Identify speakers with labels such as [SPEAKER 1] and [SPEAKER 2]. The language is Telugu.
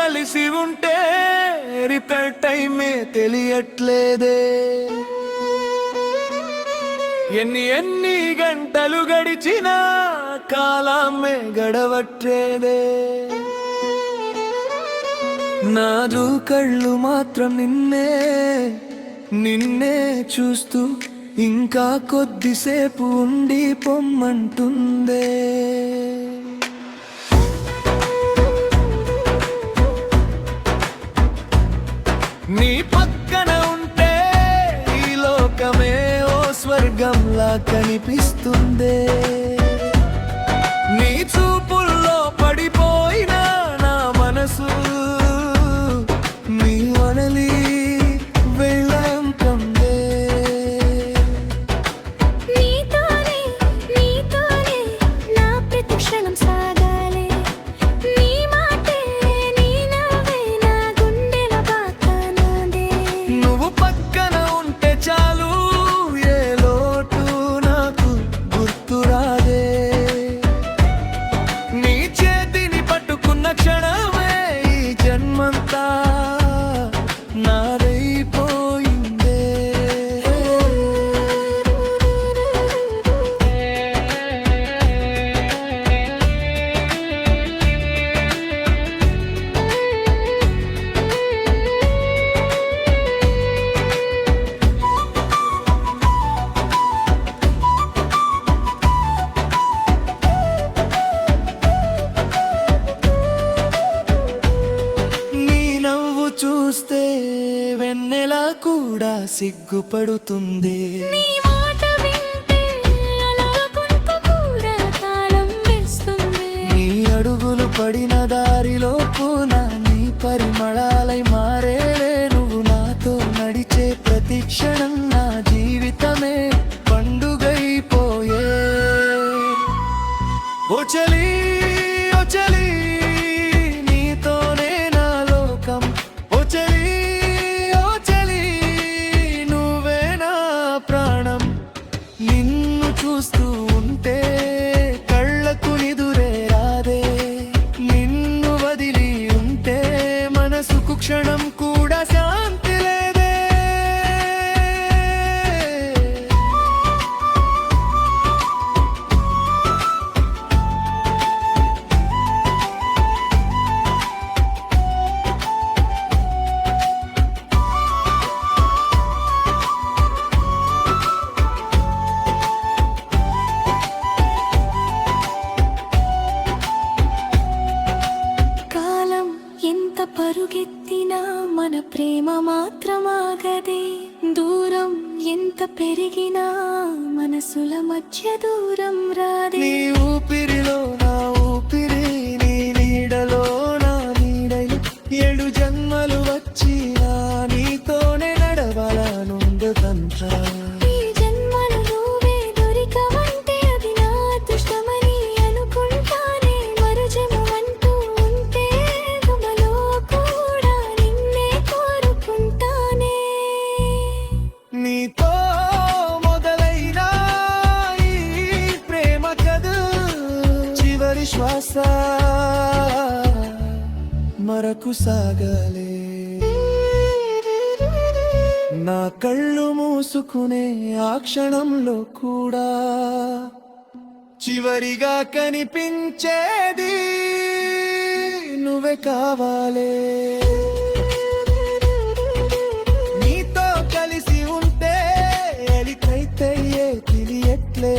[SPEAKER 1] కలిసి ఉంటే రిపేర్ టైమే తెలియట్లేదే. ఎన్ని గంటలు గడిచినా కాలమే గడవట్లేదే. నాదు కళ్ళు మాత్రం నిన్నే చూస్తూ ఇంకా కొద్దిసేపు ఉండి పొమ్మంటుందే. నీ పక్కన ఉంటే ఈ లోకమే ఓ స్వర్గంలా కనిపిస్తుందే. నీ చూపుల్లో పడిపోయిన నా మనసు నీ వనలి వెళ్ళంటుందే.
[SPEAKER 2] నీతోనే నా ప్రతి క్షణం సాగాలి. నీ మాటే నీ నవ్వే నా గుండెల బాకనాదే.
[SPEAKER 1] నువ్వు పక్కన ఉంటే చాలు ఏ లోటు నాకు గుర్తురాదే. నీ చేతిని పట్టుకున్న క్షణమే ఈ జన్మంతా నాదైపోయిందే. నీ నవ్వు చూస్తే వెన్నెల కూడా సిగ్గుపడుతుంది.
[SPEAKER 2] నీ మాట వింటే అలా కొంతకూర తాళం వేస్తుంది.
[SPEAKER 1] నీ అడుగులు పడిన దారిలో పూనా నీ పరిమళాలై మారేలే. నువ్వు నాతో నడిచే ప్రతి క్షణం నా జీవితమే పండుగైపోయే. ఓ చలి ఓ చలి నీతోనే నా లోకం. ఓ చలి ఓ చలి నువ్వే నా ప్రాణం. నిన్ను చూస్తూ ఉంటే కళ్ళకు నిదురే రాదే. నిన్ను వదిలి ఉంటే మనసుకు క్షణం కూడా శాంతి లేదే.
[SPEAKER 2] కాలం ఎంత పరుగెత్తినా మన ప్రేమ మాత్రమాగదే. దూరం ఎంత పెరిగినా మనసుల మధ్య దూరం రాదే.
[SPEAKER 1] నీ ఊపిరిలో నా ఊపిరి నీ నీడలో నా నీడలు. 7 జన్మలు వచ్చినా నీతోనే నడవాలనుందంతా.
[SPEAKER 2] ఈ జన్మలో నువ్వే దొరికవంటే అది నా అదృష్టమని అనుకుంటానే. మరు జన్మంటూ ఉంటే గుమలో కూడా నిన్నే కోరుకుంటానే.
[SPEAKER 1] నీతో మొదలైన ఈ ప్రేమ కథ చివరి శ్వాస మరకు సాగాలే. నా కళ్ళు మూసుకునే ఆ క్షణంలో కూడా చివరిగా కనిపించేది నువ్వే కావాలే. నీతో కలిసి ఉంటే ఎలికైతే తెలియట్లే.